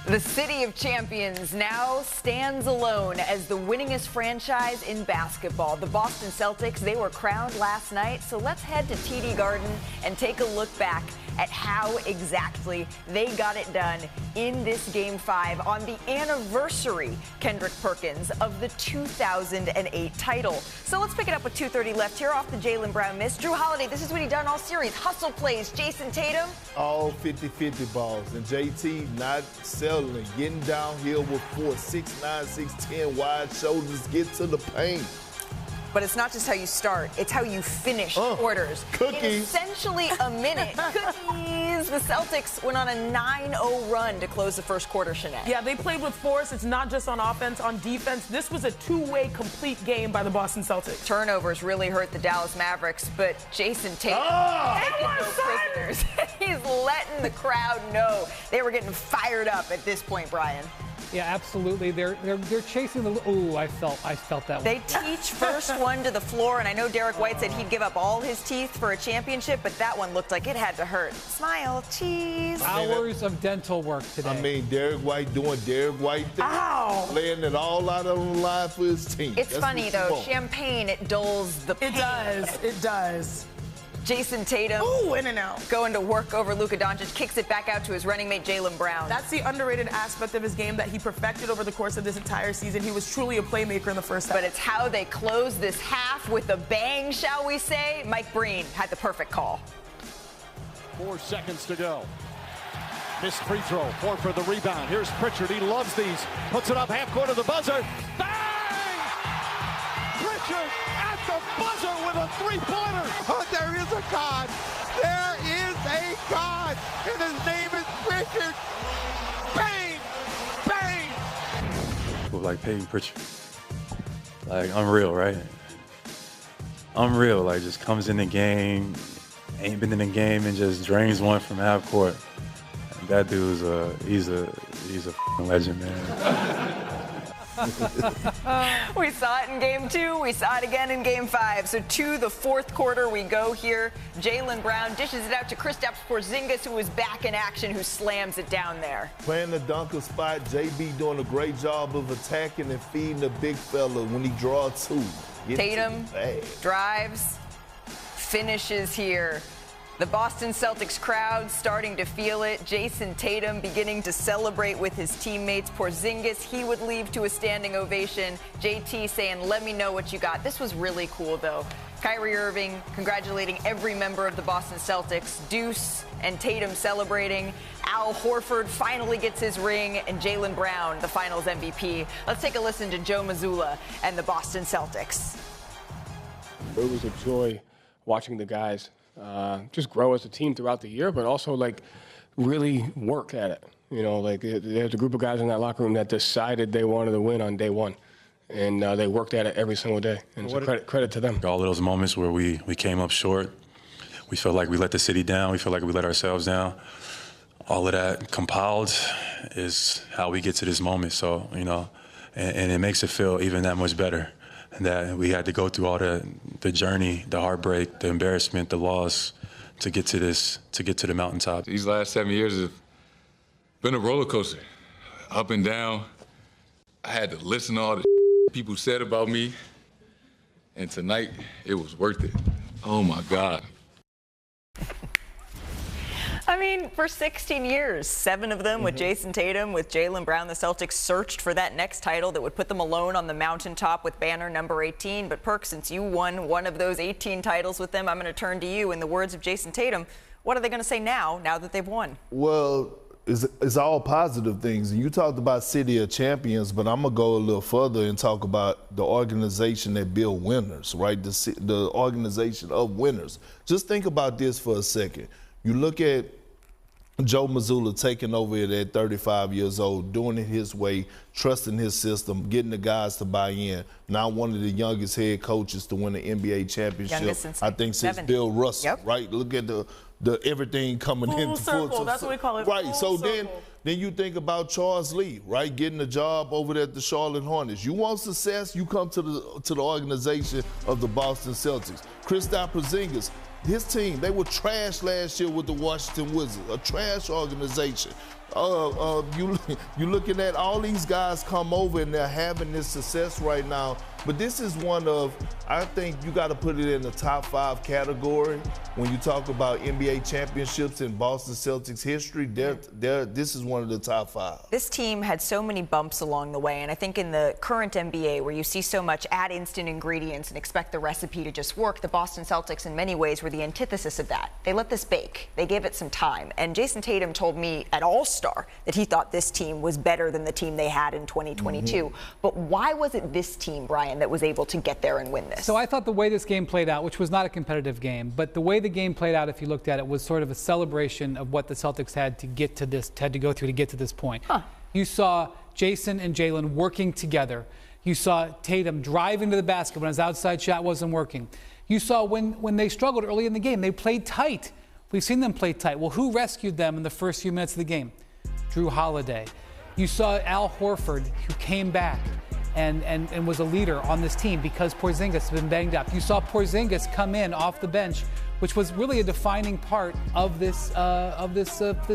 The City of Champions now stands alone as the winningest franchise in basketball. The Boston Celtics, they were crowned last night, so let's head to TD Garden and take a look back at how exactly they got it done in this Game 5 on the anniversary, Kendrick Perkins, of the 2008 title. So let's pick it up with 2:30 left here off the Jaylen Brown miss. Drew Holiday, this is what he done all series. Hustle plays, Jayson Tatum. All 50-50 balls, and JT not settling, getting downhill with 4, 6'9", 6'10", wide shoulders, get to the paint. But it's not just how you start, it's how you finish quarters. Cookies. In essentially a minute. Cookies. The Celtics went on a 9-0 run to close the first quarter, Shanae. Yeah, they played with force. It's not just on offense, on defense. This was a two-way complete game by the Boston Celtics. Turnovers really hurt the Dallas Mavericks, but Jayson Tatum taking no prisoners. He's letting the crowd know they were getting fired up at this point, Brian. Yeah, absolutely. They're chasing the. Ooh, I felt that one. They teach first one to the floor, and I know Derek White said he'd give up all his teeth for a championship, but that one looked like it had to hurt. Smile, cheese. Hours of dental work today. I mean, Derek White doing Derek White things. Ow! Laying it all out on the line for his team. It's funny, though. Champagne, it dulls the pain. It does. It does. Jayson Tatum, in and out, going to work over Luka Doncic, kicks it back out to his running mate Jaylen Brown. That's the underrated aspect of his game that he perfected over the course of this entire season. He was truly a playmaker in the first half. But it's how they close this half with a bang, shall we say. Mike Breen had the perfect call. 4 seconds to go. Missed free throw. Ford for the rebound. Here's Pritchard. He loves these. Puts it up half court of the buzzer. Bang! Pritchard at the buzzer with a three-pointer. Oh, there is a God. There is a God. And his name is Pritchard. Bang! Bang! Well, like Peyton Pritchard. Like, unreal, right? Unreal. Like, just comes in the game, ain't been in the game, and just drains one from half court. And that dude's he's a legend, man. We saw it in Game 2. We saw it again in Game 5. So to the fourth quarter we go here. Jaylen Brown dishes it out to Kristaps Porzingis, who is back in action, who slams it down there. Playing the dunker spot, JB doing a great job of attacking and feeding the big fella when he draws two. Tatum drives, finishes here. The Boston Celtics crowd starting to feel it. Jayson Tatum beginning to celebrate with his teammates. Porzingis, he would leave to a standing ovation. JT saying, let me know what you got. This was really cool, though. Kyrie Irving congratulating every member of the Boston Celtics. Deuce and Tatum celebrating. Al Horford finally gets his ring, and Jaylen Brown, the finals MVP. Let's take a listen to Joe Mazzulla and the Boston Celtics. It was a joy watching the guys just grow as a team throughout the year, but also like really work at it. You know, like there's a group of guys in that locker room that decided they wanted to win on day one, and they worked at it every single day. And so credit to them. All of those moments where we came up short, we felt like we let the city down, we felt like we let ourselves down. All of that compiled is how we get to this moment. So, you know, and it makes it feel even that much better. That we had to go through all the journey, the heartbreak, the embarrassment, the loss to get to this, to get to the mountaintop. These last 7 years have been a roller coaster, up and down. I had to listen to all the people said about me, and tonight it was worth it. Oh my God. I mean, for 16 years, 7 of them with Jayson Tatum, with Jaylen Brown, the Celtics searched for that next title that would put them alone on the mountaintop with banner number 18. But Perk, since you won one of those 18 titles with them, I'm going to turn to you. In the words of Jayson Tatum, what are they going to say now that they've won? Well, it's all positive things. You talked about City of Champions, but I'm going to go a little further and talk about the organization that build winners, right? The organization of winners. Just think about this for a second. You look at Joe Mazzulla taking over it at 35 years old, doing it his way, trusting his system, getting the guys to buy in. Now one of the youngest head coaches to win the NBA championship, I think, since Bill Russell, right? Look at the everything coming into full circle. That's what we call it. Right. So then you think about Charles Lee, right? Getting a job over there at the Charlotte Hornets. You want success, you come to the organization of the Boston Celtics. Kristaps Porzingis, his team, they were trash last year with the Washington Wizards, a trash organization. You looking at all these guys come over and they're having this success right now. But this is one of, I think you got to put it in the top 5 category when you talk about NBA championships in Boston Celtics history. This is one of the top 5. This team had so many bumps along the way, and I think in the current NBA, where you see so much add instant ingredients and expect the recipe to just work, the Boston Celtics in many ways were the antithesis of that. They let this bake. They gave it some time. And Jayson Tatum told me at All-Star that he thought this team was better than the team they had in 2022. But why was it this team, Brian, that was able to get there and win this? So I thought the way this game played out, which was not a competitive game, but the way the game played out, if you looked at it, was sort of a celebration of what the Celtics had to go through to get to this point. You saw Jayson and Jaylen working together. You saw Tatum driving to the basket when his outside shot wasn't working. You saw when they struggled early in the game, they played tight. We've seen them play tight. Well, who rescued them in the first few minutes of the game? Drew Holiday. You saw Al Horford, who came back and was a leader on this team because Porzingis had been banged up. You saw Porzingis come in off the bench, which was really a defining part of this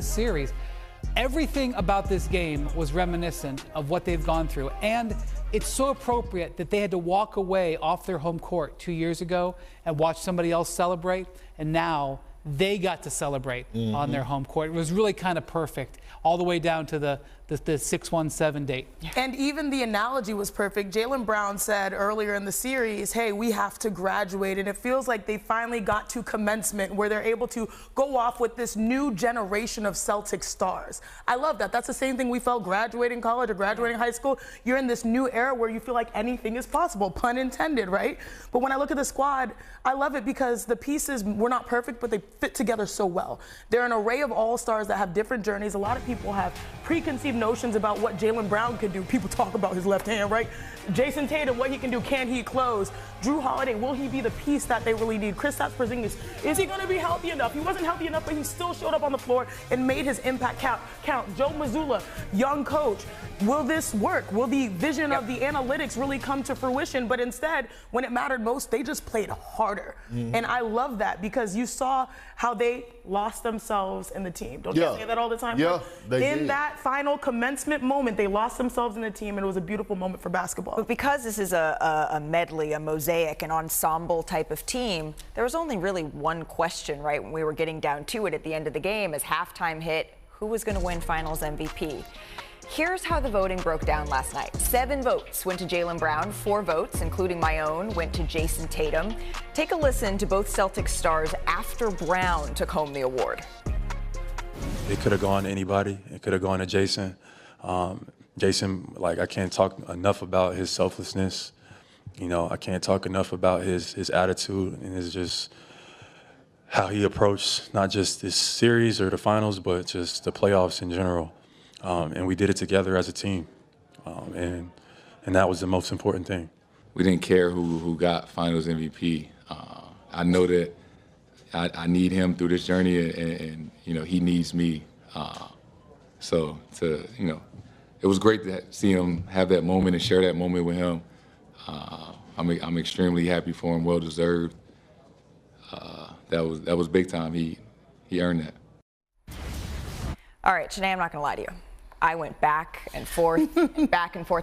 series. Everything about this game was reminiscent of what they've gone through, and it's so appropriate that they had to walk away off their home court 2 years ago and watch somebody else celebrate, and now they got to celebrate on their home court. It was really kind of perfect, all the way down to the 6-1-7 date. And even the analogy was perfect. Jaylen Brown said earlier in the series, hey, we have to graduate. And it feels like they finally got to commencement where they're able to go off with this new generation of Celtic stars. I love that. That's the same thing we felt graduating college or graduating high school. You're in this new era where you feel like anything is possible, pun intended, right? But when I look at the squad, I love it because the pieces were not perfect, but they fit together so well. They're an array of all-stars that have different journeys. A lot of people have preconceived notions about what Jaylen Brown could do. People talk about his left hand, right? Jayson Tatum, what he can do, can he close? Drew Holiday, will he be the piece that they really need? Kristaps Porzingis, is he going to be healthy enough? He wasn't healthy enough, but he still showed up on the floor and made his impact count. Joe Mazzulla, young coach. Will this work? Will the vision of the analytics really come to fruition? But instead, when it mattered most, they just played harder. And I love that because you saw how they lost themselves in the team. Don't you say that all the time? Yeah, they did. In that final commencement moment, they lost themselves in the team, and it was a beautiful moment for basketball. But because this is a medley, a mosaic, an ensemble type of team, there was only really one question, right, when we were getting down to it at the end of the game as halftime hit, who was going to win Finals MVP? Here's how the voting broke down last night. 7 votes went to Jaylen Brown. 4 votes, including my own, went to Jayson Tatum. Take a listen to both Celtics stars after Brown took home the award. It could have gone to anybody. It could have gone to Jayson. Jayson, I can't talk enough about his selflessness. I can't talk enough about his attitude and his just how he approached not just this series or the finals, but just the playoffs in general. And we did it together as a team, and that was the most important thing. We didn't care who got Finals MVP. I know that I need him through this journey, and he needs me. It was great to see him have that moment and share that moment with him. I'm extremely happy for him, well deserved. That was big time. He earned that. All right, Shanae, I'm not going to lie to you. I went back and forth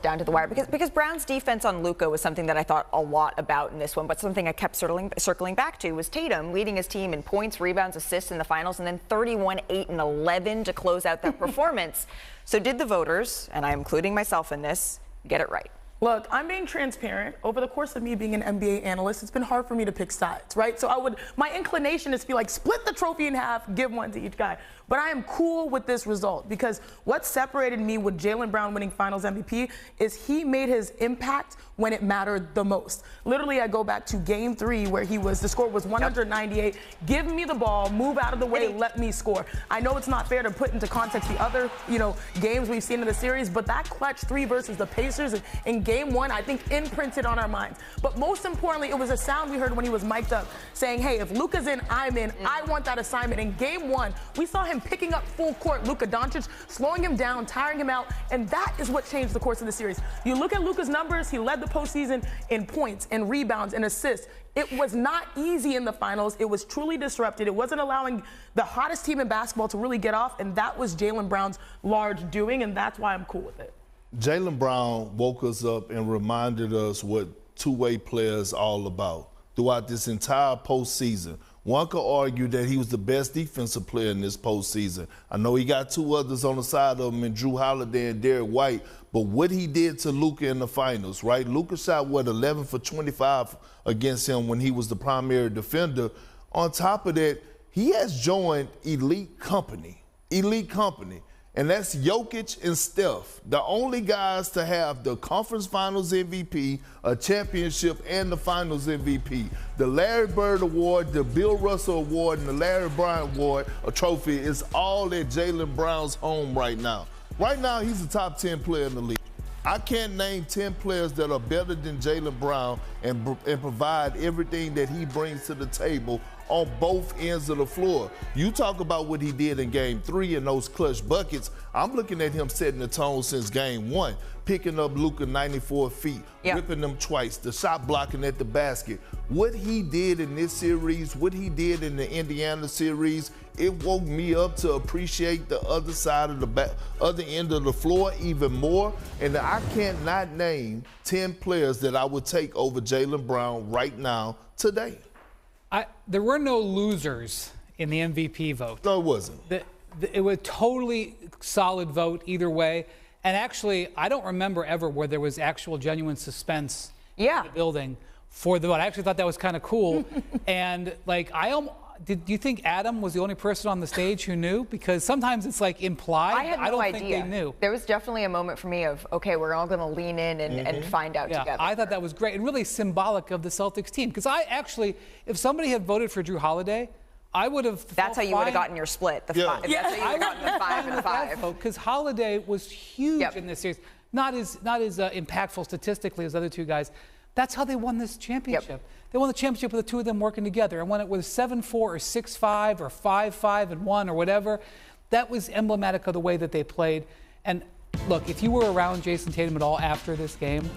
down to the wire because Brown's defense on Luka was something that I thought a lot about in this one, but something I kept circling back to was Tatum leading his team in points, rebounds, assists in the finals, and then 31, 8, and 11 to close out that performance. So did the voters, and I'm including myself in this, get it right? Look, I'm being transparent. Over the course of me being an NBA analyst, it's been hard for me to pick sides, right? So my inclination is to be like, split the trophy in half, give one to each guy. But I am cool with this result because what separated me with Jaylen Brown winning Finals MVP is he made his impact when it mattered the most. Literally, I go back to Game 3 where the score was 198. Give me the ball, move out of the way, let me score. I know it's not fair to put into context the other, games we've seen in the series, but that clutch 3 versus the Pacers in game one, I think, imprinted on our minds. But most importantly, it was a sound we heard when he was mic'd up saying, hey, if Luka's in, I'm in. I want that assignment. In game one, we saw him picking up full court Luka Doncic, slowing him down, tiring him out, and that is what changed the course of the series. You look at Luka's numbers, he led the postseason in points, in rebounds, in assists. It was not easy in the finals. It was truly disrupted. It wasn't allowing the hottest team in basketball to really get off, and that was Jaylen Brown's large doing, and that's why I'm cool with it. Jaylen Brown woke us up and reminded us what two-way players all about. Throughout this entire postseason, one could argue that he was the best defensive player in this postseason. I know he got two others on the side of him, in Drew Holiday and Derek White, but what he did to Luka in the finals, right? Luka shot, 11 for 25 against him when he was the primary defender. On top of that, he has joined elite company. And that's Jokic and Steph, the only guys to have the conference finals MVP, a championship, and the finals MVP. The Larry Bird Award, the Bill Russell Award, and the Larry Bryant Award, a trophy, is all at Jaylen Brown's home right now. Right now, he's a top 10 player in the league. I can't name 10 players that are better than Jaylen Brown and provide everything that he brings to the table on both ends of the floor. You talk about what he did in Game 3 and those clutch buckets. I'm looking at him setting the tone since Game 1, picking up Luka 94 feet, ripping them twice, the shot blocking at the basket. What he did in this series, what he did in the Indiana series, it woke me up to appreciate the other side of the other end of the floor even more. And I can't not name 10 players that I would take over Jaylen Brown right now today. There were no losers in the MVP vote. No, it wasn't. It was a totally solid vote either way. And actually, I don't remember ever where there was actual genuine suspense in the building for the vote. I actually thought that was kind of cool. And like, do you think Adam was the only person on the stage who knew? Because sometimes it's like implied. I had no idea. Think they knew. There was definitely a moment for me of, okay, we're all going to lean in and find out together. I thought that was great and really symbolic of the Celtics team. Because I actually, if somebody had voted for Drew Holiday, I would have. That's how you would have gotten your split. That's how you would have gotten the 5 and 5. Because Holiday was huge in this series. Not as impactful statistically as the other two guys. That's how they won this championship. They won the championship with the two of them working together. And when it was 7-4 or 6-5 or 5-5-1 or whatever, that was emblematic of the way that they played. And look, if you were around Jayson Tatum at all after this game,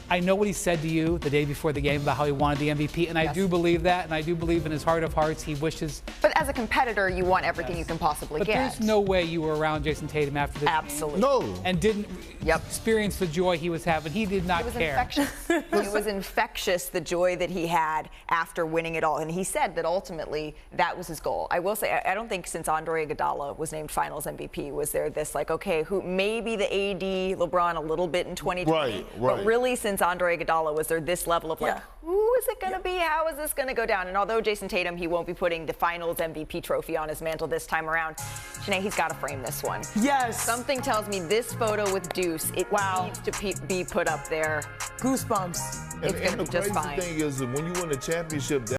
I know what he said to you the day before the game about how he wanted the MVP, and I do believe that, and I do believe in his heart of hearts he wishes. But as a competitor, you want everything you can possibly get. But there's no way you were around Jayson Tatum after this Absolutely. No. And didn't experience the joy he was having. He did not care. Infectious. It was infectious, the joy that he had after winning it all. And he said that ultimately that was his goal. I will say, I don't think since Andre Iguodala was named Finals MVP was there this like, okay, who maybe the AD, LeBron a little bit in 2020. Right. But really since Andre Iguodala was there this level of like, who is it going to be? How is this going to go down? And although Jayson Tatum, he won't be putting the Finals MVP trophy on his mantle this time around, Janae, he's got to frame this one. Yes. Something tells me this photo with Deuce, it needs to be put up there. Goosebumps. It's going to be just fine. The crazy thing is that when you win a championship,